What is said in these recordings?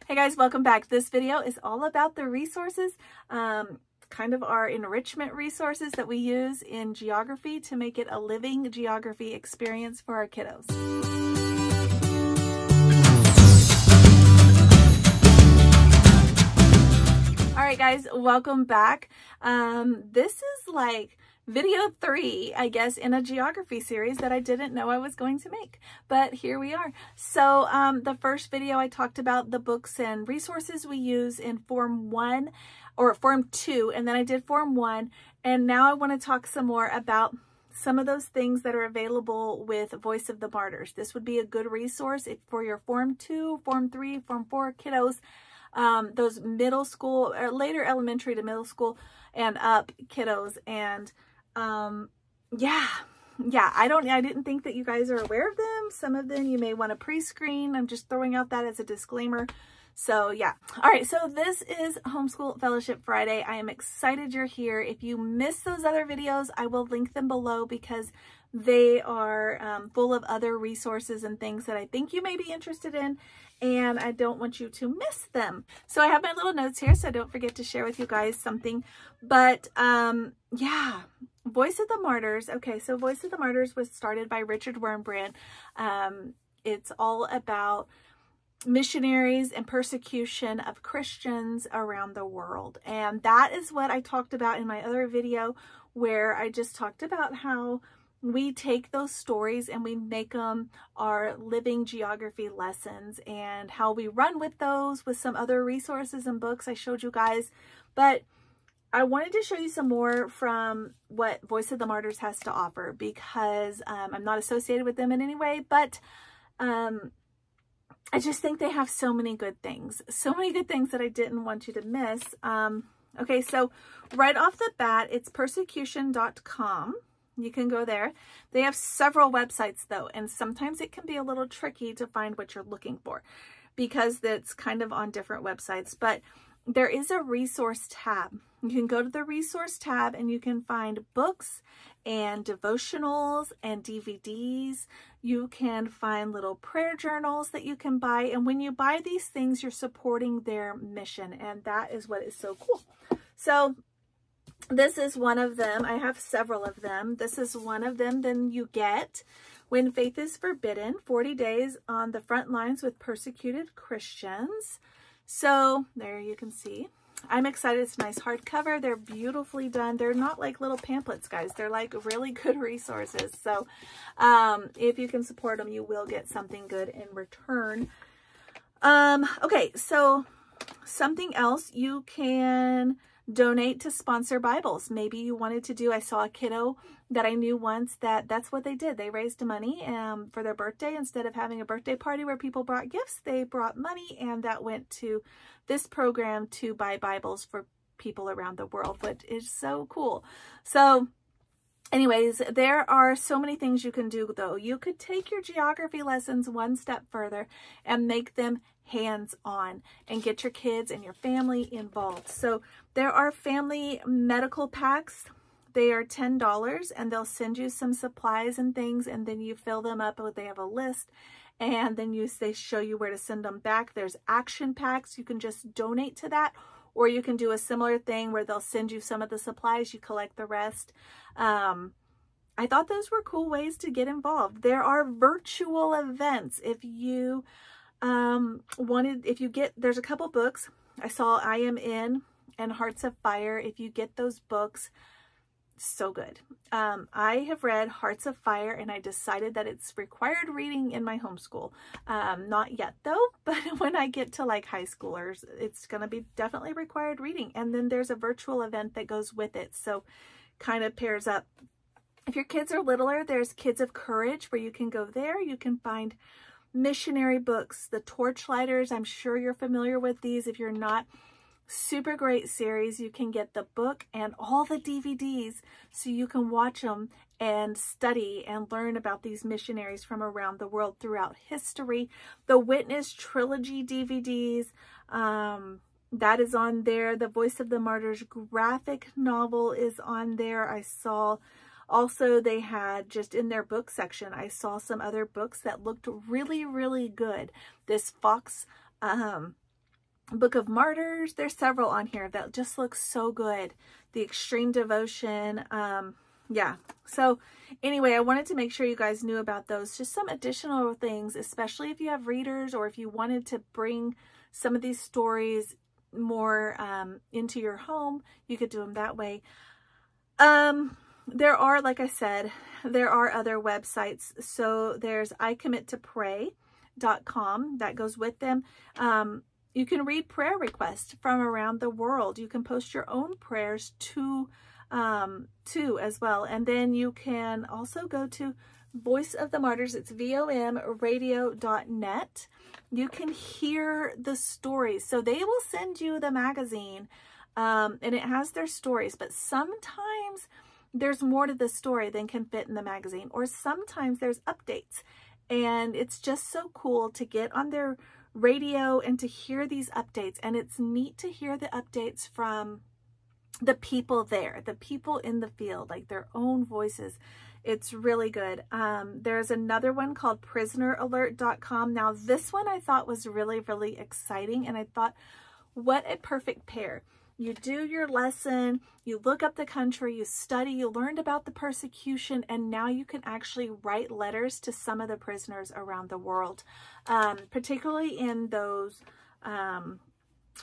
Hey guys, welcome back. This video is all about the resources, kind of our enrichment resources that we use in geography to make it a living geography experience for our kiddos. All right guys, welcome back. This is like video 3, I guess, in a geography series that I didn't know I was going to make, but here we are. So the first video I talked about the books and resources we use in Form 1 or Form 2, and then I did Form 1, and now I want to talk some more about some of those things that are available with Voice of the Martyrs. This would be a good resource for your Form 2, Form 3, Form 4 kiddos, those middle school or later elementary to middle school and up kiddos. And I didn't think that you guys are aware of them. Some of them you may want to pre-screen. I'm just throwing out that as a disclaimer. So yeah. All right. So this is Homeschool Fellowship Friday. I am excited you're here. If you missed those other videos, I will link them below because they are full of other resources and things that I think you may be interested in, and I don't want you to miss them. So I have my little notes here, so don't forget to share with you guys something. But yeah, Voice of the Martyrs. Okay, so Voice of the Martyrs was started by Richard Wurmbrand. It's all about missionaries and persecution of Christians around the world. And that is what I talked about in my other video, where I just talked about how we take those stories and we make them our living geography lessons, and how we run with those with some other resources and books I showed you guys. But I wanted to show you some more from what Voice of the Martyrs has to offer, because I'm not associated with them in any way, but I just think they have so many good things that I didn't want you to miss. Okay, so right off the bat, it's persecution.com. You can go there. They have several websites though, and sometimes it can be a little tricky to find what you're looking for because it's kind of on different websites. But there is a resource tab. You can go to the resource tab and you can find books and devotionals and DVDs. You can find little prayer journals that you can buy. And when you buy these things, you're supporting their mission. And that is what is so cool. So this is one of them. I have several of them. This is one of them. Then you get When Faith is Forbidden, 40 Days on the Front Lines with Persecuted Christians. So there you can see. I'm excited. It's a nice hardcover. They're beautifully done. They're not like little pamphlets, guys. They're like really good resources. So if you can support them, you will get something good in return. Okay, so something else, you can donate to sponsor Bibles. Maybe you wanted to do, I saw a kiddo that I knew once that's what they did. They raised money for their birthday. Instead of having a birthday party where people brought gifts, they brought money, and that went to this program to buy Bibles for people around the world, which is so cool. So anyways, there are so many things you can do though. You could take your geography lessons one step further and make them hands-on and get your kids and your family involved. So there are family medical packs. They are $10 and they'll send you some supplies and things, and then you fill them up. They have a list, and then they show you where to send them back. There's action packs. You can just donate to that, or you can do a similar thing where they'll send you some of the supplies, you collect the rest. I thought those were cool ways to get involved. There are virtual events. If you there's a couple books. I saw I Am In and Hearts of Fire. If you get those books, so good. I have read Hearts of Fire, and I decided that it's required reading in my homeschool. Not yet though, but when I get to like high schoolers, it's going to be definitely required reading. And then there's a virtual event that goes with it, so kind of pairs up. If your kids are littler, there's Kids of Courage, where you can go there. You can find missionary books, the Torchlighters. I'm sure you're familiar with these. If you're not, super great series. You can get the book and all the DVDs so you can watch them and study and learn about these missionaries from around the world throughout history. The Witness Trilogy DVDs, that is on there. The Voice of the Martyrs graphic novel is on there. I saw also they had, just in their book section, I saw some other books that looked really, really good. This Fox Book of Martyrs. There's several on here that just look so good. The Extreme Devotion. Yeah. So anyway, I wanted to make sure you guys knew about those. Just some additional things, especially if you have readers or if you wanted to bring some of these stories more into your home, you could do them that way. There are, like I said, there are other websites. So there's ICommitToPray.com that goes with them. You can read prayer requests from around the world. You can post your own prayers too as well. And then you can also go to Voice of the Martyrs. It's vomradionet. You can hear the stories. So they will send you the magazine, and it has their stories, but sometimes there's more to the story than can fit in the magazine, or sometimes there's updates, and it's just so cool to get on their radio and to hear these updates. And it's neat to hear the updates from the people there, the people in the field, like their own voices. It's really good. There's another one called prisoneralertcom. Now this one I thought was really, really exciting, and I thought, what a perfect pair. You do your lesson, you look up the country, you study, you learned about the persecution, and now you can actually write letters to some of the prisoners around the world, particularly in those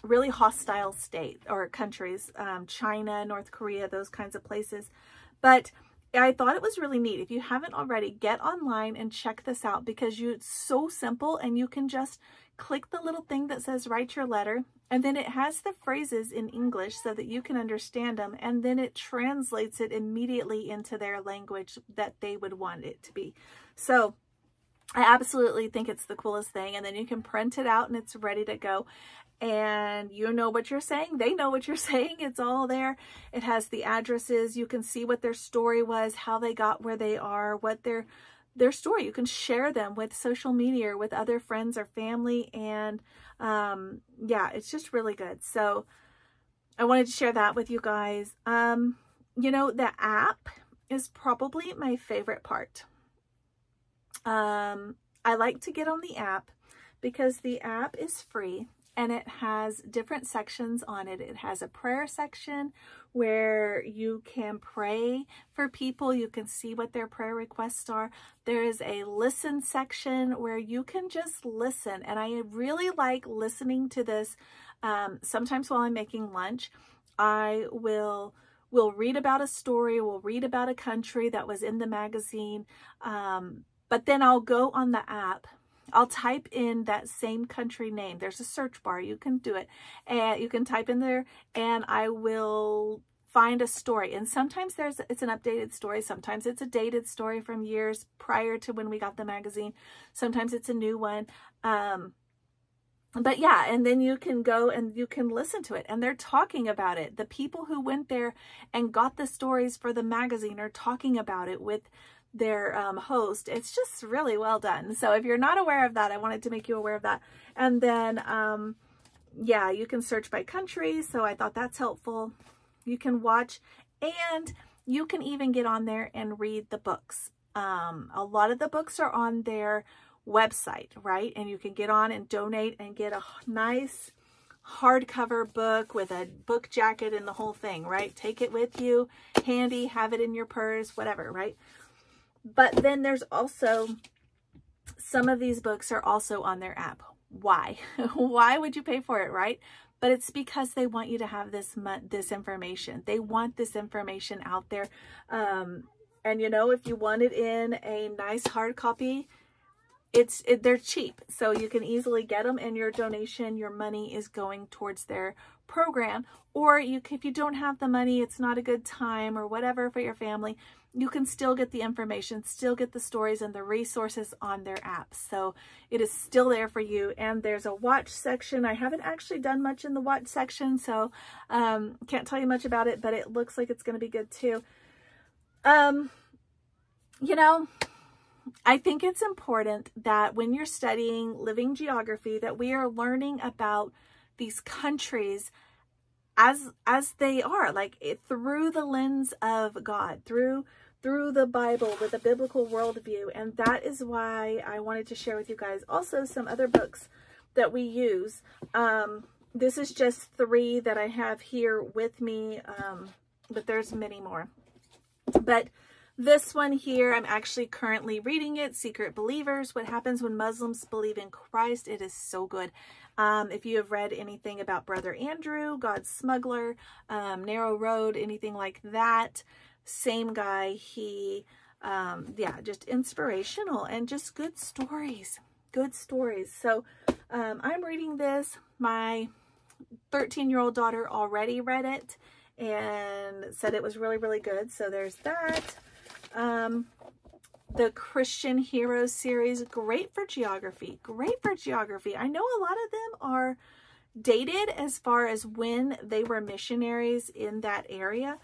really hostile states or countries, China, North Korea, those kinds of places. But I thought it was really neat. If you haven't already, get online and check this out, because it's so simple, and you can just click the little thing that says write your letter, and then it has the phrases in English so that you can understand them, and then it translates it immediately into their language that they would want it to be. So I absolutely think it's the coolest thing. And then you can print it out and it's ready to go. And you know what you're saying. They know what you're saying. It's all there. It has the addresses. You can see what their story was, how they got where they are, what their story. You can share them with social media or with other friends or family. And yeah, it's just really good. So I wanted to share that with you guys. You know, the app is probably my favorite part. I like to get on the app because the app is free. And it has different sections on it. It has a prayer section where you can pray for people. You can see what their prayer requests are. There is a listen section where you can just listen. And I really like listening to this. Sometimes while I'm making lunch, I will read about a story. We'll read about a country that was in the magazine. But then I'll go on the app. I'll type in that same country name. There's a search bar. You can do it. And you can type in there and I will find a story. And sometimes it's an updated story. Sometimes it's a dated story from years prior to when we got the magazine. Sometimes it's a new one. But yeah, and then you can go and you can listen to it. And they're talking about it. The people who went there and got the stories for the magazine are talking about it with their host. It's just really well done. So if you're not aware of that, I wanted to make you aware of that. And then yeah, you can search by country, so I thought that's helpful. You can watch, and you can even get on there and read the books. A lot of the books are on their website, right? And you can get on and donate and get a nice hardcover book with a book jacket and the whole thing, right? Take it with you, handy, have it in your purse, whatever, right? But then there's also, some of these books are also on their app. Why? Why would you pay for it, right? But it's because they want you to have this information. They want this information out there. And you know, if you want it in a nice hard copy, they're cheap. So you can easily get them, and your donation, your money is going towards their program. Or if you don't have the money, it's not a good time or whatever for your family, you can still get the information, still get the stories and the resources on their app. So it is still there for you. And there's a watch section. I haven't actually done much in the watch section, so can't tell you much about it, but it looks like it's going to be good too. You know, I think it's important that when you're studying living geography, that we are learning about these countries as they are, like through the lens of God, through the Bible, with a biblical worldview. And that is why I wanted to share with you guys also some other books that we use. this is just 3 that I have here with me, but there's many more. But this one here, I'm actually currently reading it, Secret Believers, What Happens When Muslims Believe in Christ. It is so good. If you have read anything about Brother Andrew, God's Smuggler, Narrow Road, anything like that, same guy. He, yeah, just inspirational and just good stories. Good stories. So I'm reading this. My 13-year-old daughter already read it and said it was really, really good. So there's that. The Christian Heroes series, great for geography. Great for geography. I know a lot of them are dated as far as when they were missionaries in that area.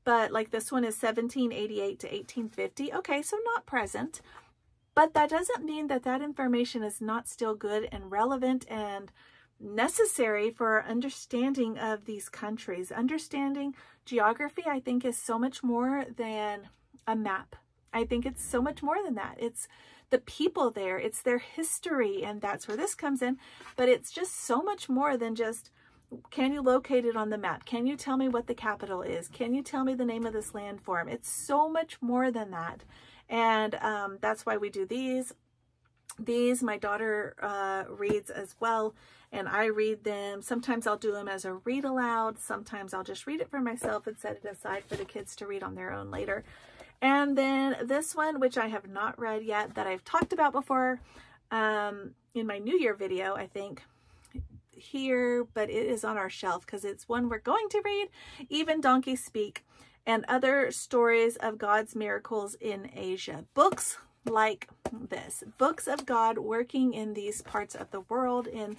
But like this one is 1788 to 1850. Okay, so not present. But that doesn't mean that that information is not still good and relevant and necessary for our understanding of these countries. Understanding geography, I think, is so much more than a map. I think it's so much more than that. It's the people there. It's their history, and that's where this comes in. But it's just so much more than just, can you locate it on the map? Can you tell me what the capital is? Can you tell me the name of this landform? It's so much more than that. And that's why we do these. These, my daughter reads as well, and I read them. Sometimes I'll do them as a read aloud. Sometimes I'll just read it for myself and set it aside for the kids to read on their own later. And then this one, which I have not read yet, that I've talked about before in my New Year video, I think, here, but it is on our shelf because it's one we're going to read, Even Donkeys Speak, and Other Stories of God's Miracles in Asia. Books like this, books of God working in these parts of the world, in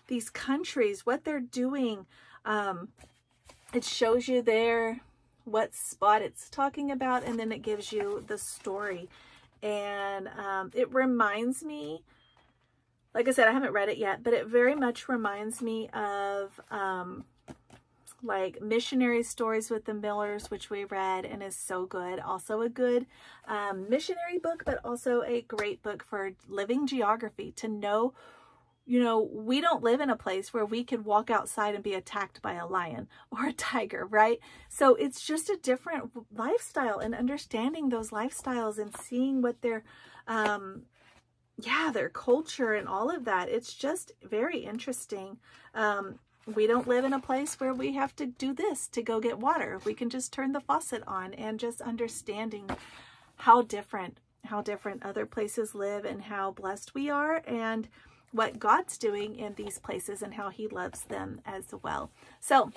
these countries, what they're doing. It shows you there what spot it's talking about, and then it gives you the story. And it reminds me, like I said, I haven't read it yet, but it very much reminds me of like missionary stories with the Millers, which we read and is so good. Also a good missionary book, but also a great book for living geography, to know, you know, we don't live in a place where we could walk outside and be attacked by a lion or a tiger, right? So it's just a different lifestyle, and understanding those lifestyles and seeing what their, yeah, their culture and all of that. It's just very interesting. We don't live in a place where we have to do this to go get water. We can just turn the faucet on, and just understanding how different other places live and how blessed we are, and what God's doing in these places and how he loves them as well. So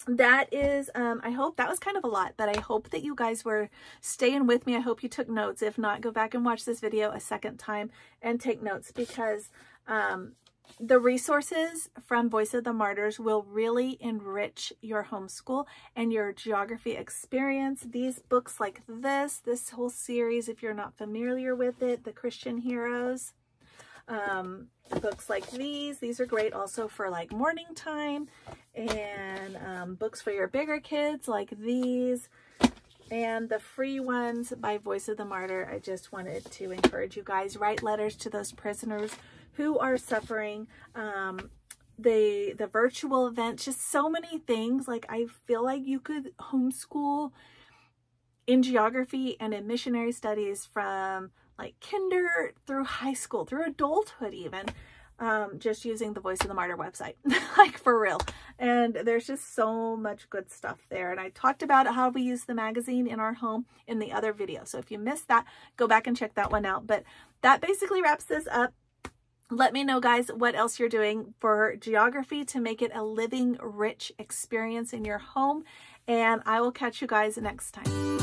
that is, I hope that was kind of a lot, but I hope that you guys were staying with me. I hope you took notes. If not, go back and watch this video a second time and take notes, because the resources from Voice of the Martyrs will really enrich your homeschool and your geography experience. These books like this whole series, if you're not familiar with it, the Christian Heroes, books like these are great also for like morning time, and books for your bigger kids like these, and the free ones by Voice of the Martyr. I just wanted to encourage you guys, write letters to those prisoners who are suffering, the virtual events, just so many things. Like, I feel like you could homeschool in geography and in missionary studies from like kinder through high school, through adulthood even, just using the Voice of the Martyr website, like for real. And there's just so much good stuff there. And I talked about how we use the magazine in our home in the other video. So if you missed that, go back and check that one out. But that basically wraps this up. Let me know, guys, what else you're doing for geography to make it a living, rich experience in your home. And I will catch you guys next time.